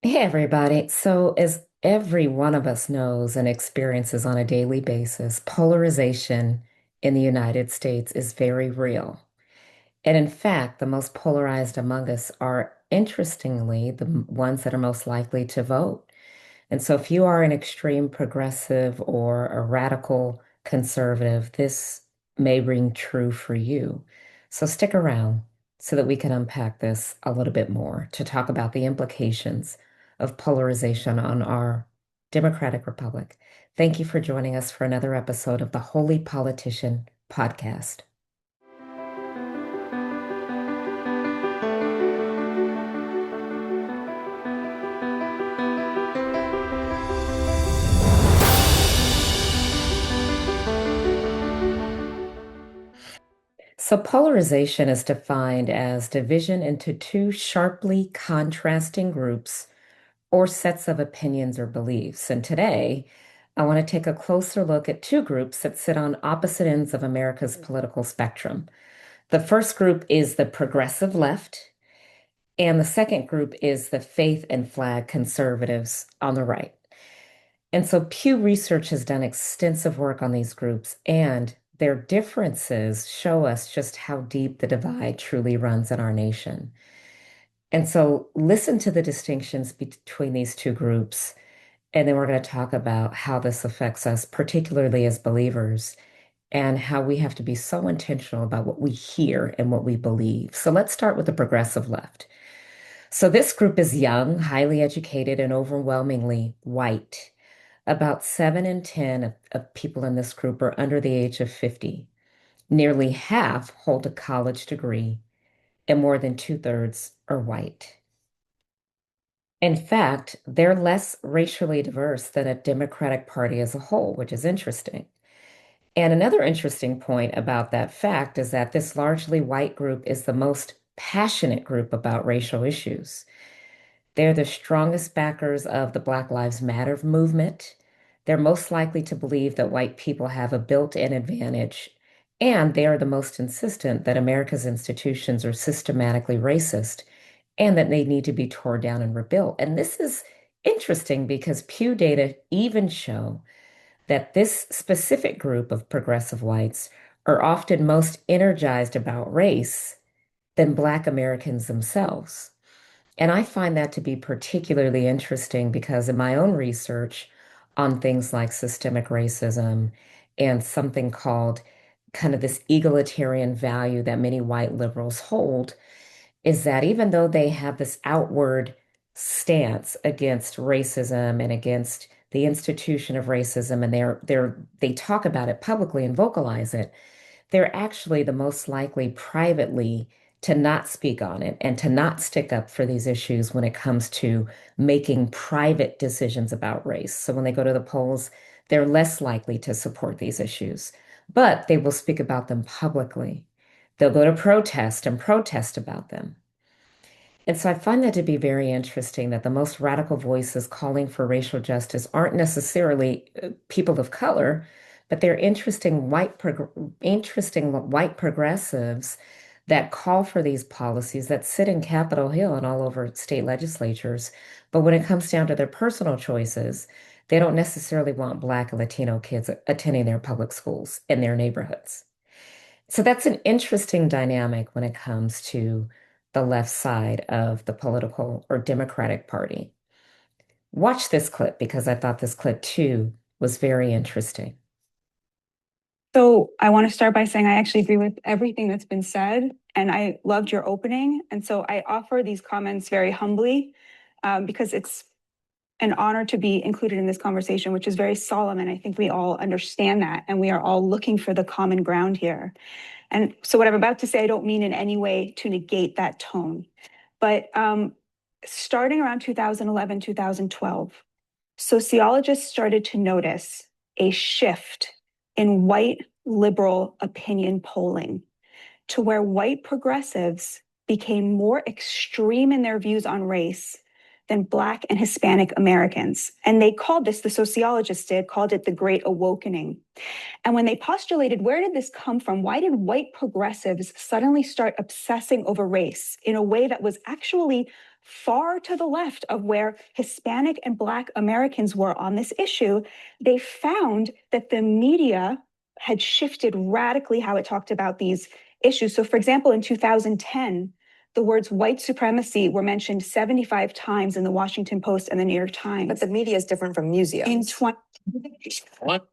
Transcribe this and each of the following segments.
Hey, everybody. So, as every one of us knows and experiences on a daily basis, polarization in the United States is very real. And in fact, the most polarized among us are, interestingly, the ones that are most likely to vote. And so, if you are an extreme progressive or a radical conservative, this may ring true for you. So, stick around so that we can unpack this a little bit more to talk about the implications of polarization on our democratic republic. Thank you for joining us for another episode of the Holy Politician podcast. So, polarization is defined as division into two sharply contrasting groups or sets of opinions or beliefs. And today, I want to take a closer look at two groups that sit on opposite ends of America's political spectrum. The first group is the progressive left, and the second group is the faith and flag conservatives on the right. And so Pew Research has done extensive work on these groups, and their differences show us just how deep the divide truly runs in our nation. And so listen to the distinctions between these two groups, and then we're going to talk about how this affects us, particularly as believers, and how we have to be so intentional about what we hear and what we believe. So let's start with the progressive left. So this group is young, highly educated, and overwhelmingly white. About 7 in 10 of people in this group are under the age of 50. Nearly half hold a college degree, and more than two-thirds are white. In fact, they're less racially diverse than a Democratic Party as a whole, which is interesting. And another interesting point about that fact is that this largely white group is the most passionate group about racial issues. They're the strongest backers of the Black Lives Matter movement. They're most likely to believe that white people have a built-in advantage, and they are the most insistent that America's institutions are systematically racist and that they need to be torn down and rebuilt. And this is interesting because Pew data even show that this specific group of progressive whites are often most energized about race than Black Americans themselves. And I find that to be particularly interesting because in my own research on things like systemic racism and something called kind of this egalitarian value that many white liberals hold, is that even though they have this outward stance against racism and against the institution of racism, and they talk about it publicly and vocalize it, they're actually the most likely privately to not speak on it and to not stick up for these issues when it comes to making private decisions about race. So when they go to the polls, they're less likely to support these issues, but they will speak about them publicly. They'll go to protest and protest about them. And so I find that to be very interesting that the most radical voices calling for racial justice aren't necessarily people of color, but they're interesting white progressives that call for these policies that sit in Capitol Hill and all over state legislatures. But when it comes down to their personal choices, they don't necessarily want Black and Latino kids attending their public schools in their neighborhoods. So that's an interesting dynamic when it comes to the left side of the political or Democratic Party. Watch this clip because I thought this clip too was very interesting. So I want to start by saying I actually agree with everything that's been said, and I loved your opening. And so I offer these comments very humbly because it's an honor to be included in this conversation, which is very solemn. And I think we all understand that, and we are all looking for the common ground here. And so what I'm about to say, I don't mean in any way to negate that tone. But starting around 2011, 2012, sociologists started to notice a shift in white liberal opinion polling to where white progressives became more extreme in their views on race than Black and Hispanic Americans. And they called this, the sociologists did, called it the Great Awakening. And when they postulated, where did this come from? Why did white progressives suddenly start obsessing over race in a way that was actually far to the left of where Hispanic and Black Americans were on this issue, they found that the media had shifted radically how it talked about these issues. So, for example, in 2010, the words white supremacy were mentioned 75 times in the Washington Post and the New York Times. But the media is different from museums. In 20, What?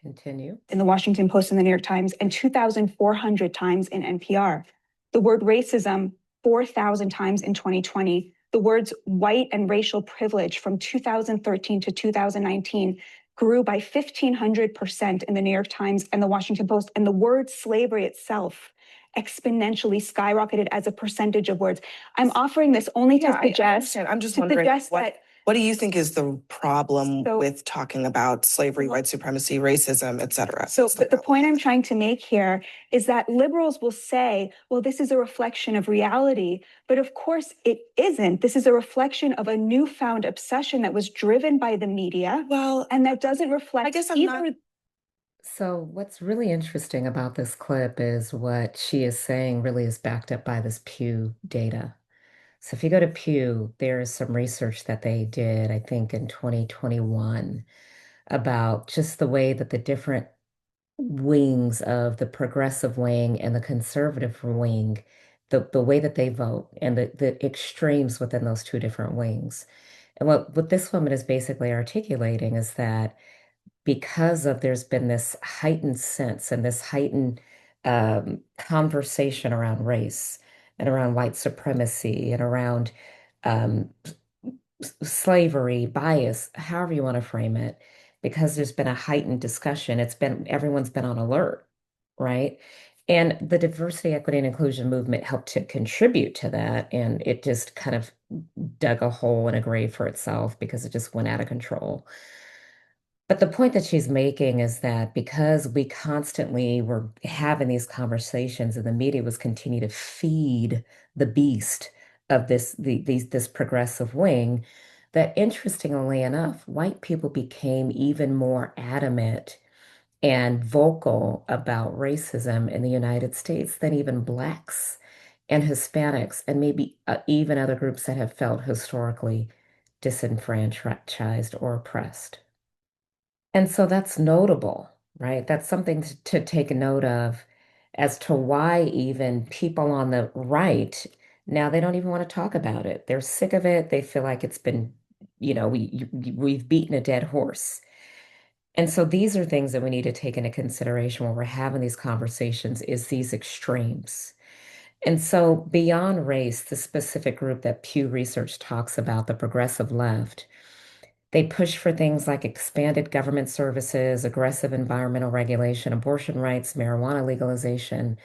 Continue. in the Washington Post and the New York Times, and 2,400 times in NPR. The word racism, 4,000 times in 2020. The words white and racial privilege from 2013 to 2019 grew by 1,500% in the New York Times and the Washington Post. And the word slavery itself exponentially skyrocketed as a percentage of words. I'm offering this only to suggest. I'm just wondering what do you think is the problem with talking about slavery, white supremacy, racism, et cetera? So the point I'm trying to make here is that liberals will say, well, this is a reflection of reality. But of course, it isn't. This is a reflection of a newfound obsession that was driven by the media. Well, and that doesn't reflect I guess I'm either. not. So what's really interesting about this clip is what she is saying really is backed up by this Pew data. So if you go to Pew, there is some research that they did, I think in 2021, about just the way that the different wings of the progressive wing and the conservative wing, the way that they vote and the extremes within those two different wings. And what this woman is basically articulating is that because of there's been this heightened sense and this heightened conversation around race and around white supremacy and around um, slavery, bias, however you want to frame it, because there's been a heightened discussion. Everyone's been on alert, right? And the diversity, equity, and inclusion movement helped to contribute to that. And it just kind of dug a hole in a grave for itself because it just went out of control. But the point that she's making is that because we constantly were having these conversations and the media was continue to feed the beast of this progressive wing, that interestingly enough, white people became even more adamant and vocal about racism in the United States than even blacks and Hispanics and maybe even other groups that have felt historically disenfranchised or oppressed. And so that's notable, right? That's something to take note of as to why even people on the right now they don't even want to talk about it. They're sick of it. They feel like it's been, we've beaten a dead horse. And so these are things that we need to take into consideration when we're having these conversations is these extremes. And so beyond race, the specific group that Pew Research talks about, the progressive left, they push for things like expanded government services, aggressive environmental regulation, abortion rights, marijuana legalization.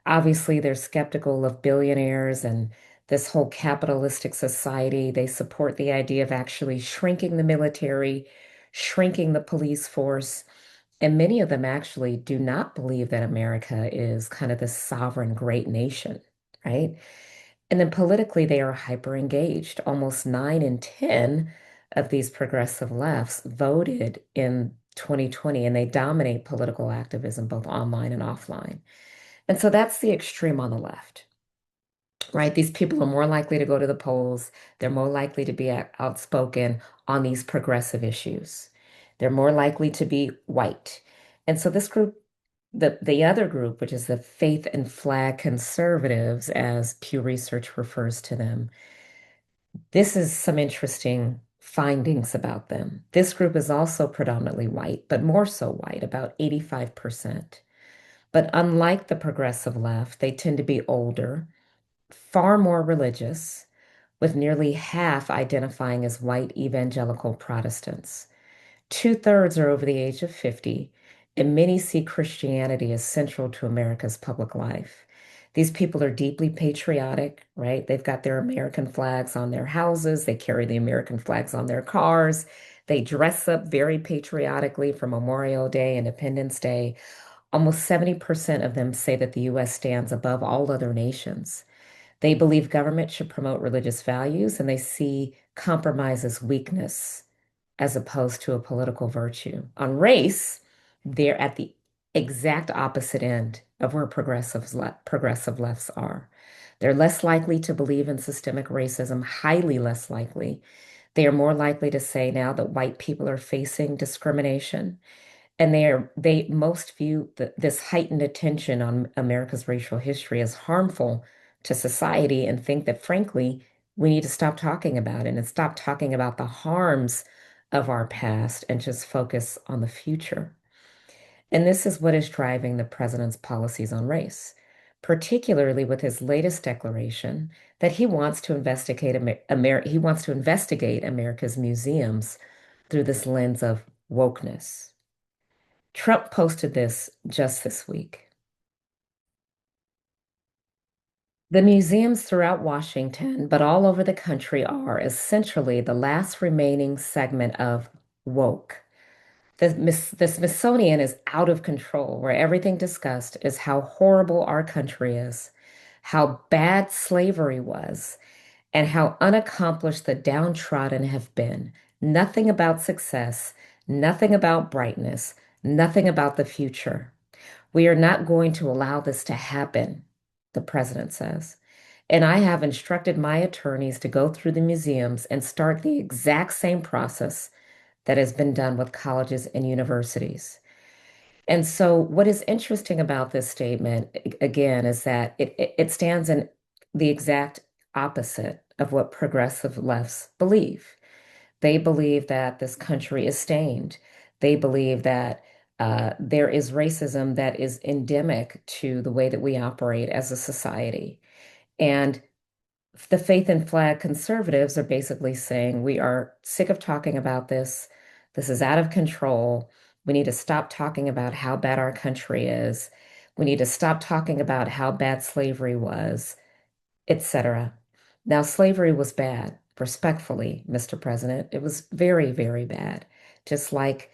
Obviously, they're skeptical of billionaires and this whole capitalistic society. They support the idea of actually shrinking the military, shrinking the police force. And many of them actually do not believe that America is kind of the sovereign great nation, right? And then politically, they are hyper engaged. Almost 9 in 10 of these progressive lefts voted in 2020, and they dominate political activism both online and offline. And so that's the extreme on the left, right? These people are more likely to go to the polls. They're more likely to be outspoken on these progressive issues. They're more likely to be white. And so this group, the other group, which is the faith and flag conservatives, as Pew Research refers to them, this is some interesting findings about them. This group is also predominantly white, but more so white, about 85%. But unlike the progressive left, they tend to be older, far more religious, with nearly half identifying as white evangelical Protestants. Two-thirds are over the age of 50, and many see Christianity as central to America's public life. These people are deeply patriotic, right? They've got their American flags on their houses, they carry the American flags on their cars, they dress up very patriotically for Memorial Day, Independence Day. Almost 70% of them say that the US stands above all other nations. They believe government should promote religious values and they see compromise as weakness as opposed to a political virtue. On race, they're at the exact opposite end of where progressive lefts are. They're less likely to believe in systemic racism, highly less likely. They are more likely to say now that white people are facing discrimination. And they most view this heightened attention on America's racial history as harmful to society and think that, frankly, we need to stop talking about it and stop talking about the harms of our past and just focus on the future. And this is what is driving the president's policies on race, particularly with his latest declaration that he wants to he wants to investigate America's museums through this lens of wokeness. Trump posted this just this week. The museums throughout Washington, but all over the country, are essentially the last remaining segment of woke. The Smithsonian is out of control, where everything discussed is how horrible our country is, how bad slavery was, and how unaccomplished the downtrodden have been. Nothing about success, nothing about brightness, nothing about the future. We are not going to allow this to happen, the president says. And I have instructed my attorneys to go through the museums and start the exact same process that has been done with colleges and universities. And so, what is interesting about this statement, again, is that it stands in the exact opposite of what progressive lefts believe. They believe that this country is stained. They believe that there is racism that is endemic to the way that we operate as a society. And the faith and flag conservatives are basically saying we are sick of talking about this. This is out of control. We need to stop talking about how bad our country is. We need to stop talking about how bad slavery was, etc. Now, slavery was bad, respectfully, Mr. President. It was very, very bad. Just like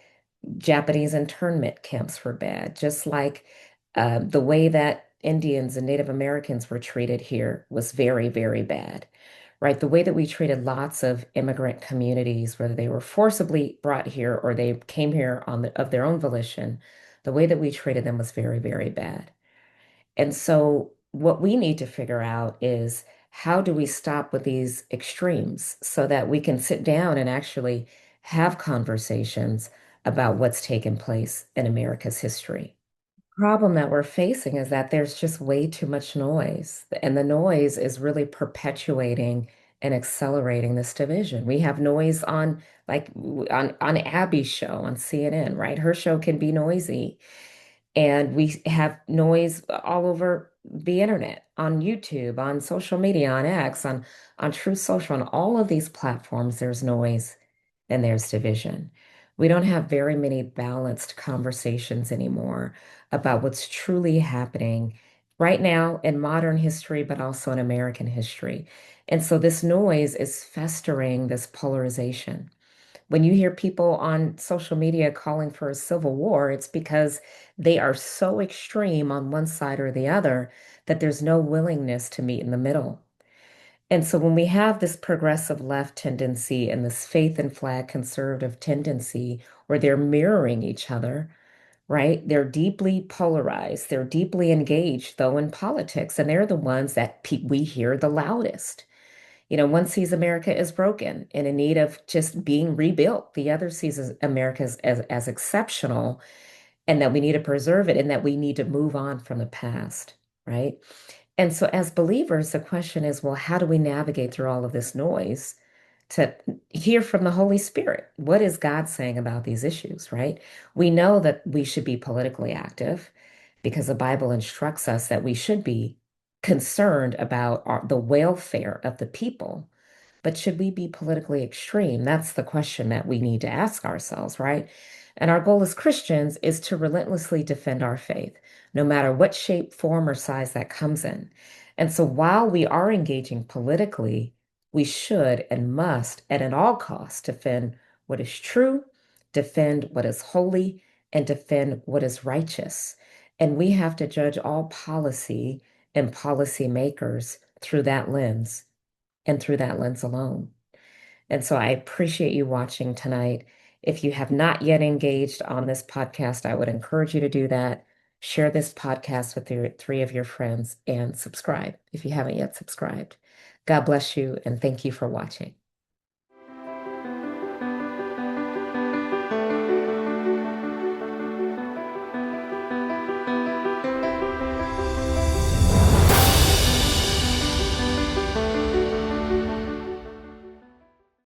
Japanese internment camps were bad, just like the way that Indians and Native Americans were treated here was very, very bad, right? The way that we treated lots of immigrant communities, whether they were forcibly brought here or they came here of their own volition, the way that we treated them was very, very bad. And so, what we need to figure out is how do we stop with these extremes so that we can sit down and actually have conversations about what's taken place in America's history. Problem that we're facing is that there's just way too much noise, and the noise is really perpetuating and accelerating this division. We have noise on on Abby's show on CNN, right? Her show can be noisy. And we have noise all over the internet, on YouTube, on social media, on X, on Truth Social, on all of these platforms, there's noise and there's division. We don't have very many balanced conversations anymore about what's truly happening right now in modern history, but also in American history. And so this noise is festering this polarization. When you hear people on social media calling for a civil war, it's because they are so extreme on one side or the other that there's no willingness to meet in the middle. And so when we have this progressive left tendency and this faith and flag conservative tendency where they're mirroring each other, right? They're deeply polarized. They're deeply engaged, though, in politics, and they're the ones that we hear the loudest. One sees America as broken and in need of just being rebuilt. The other sees America as exceptional and that we need to preserve it and that we need to move on from the past, right? And so, as believers, the question is, well, how do we navigate through all of this noise to hear from the Holy Spirit? What is God saying about these issues, right? We know that we should be politically active because the Bible instructs us that we should be concerned about the welfare of the people. But should we be politically extreme? That's the question that we need to ask ourselves, right? And our goal as Christians is to relentlessly defend our faith, no matter what shape, form, or size that comes in. And so while we are engaging politically, we should and must, and at all costs, defend what is true, defend what is holy, and defend what is righteous. And we have to judge all policy and policymakers through that lens and through that lens alone. And so I appreciate you watching tonight. If you have not yet engaged on this podcast, I would encourage you to do that. Share this podcast with your three of your friends and subscribe if you haven't yet subscribed. God bless you and thank you for watching.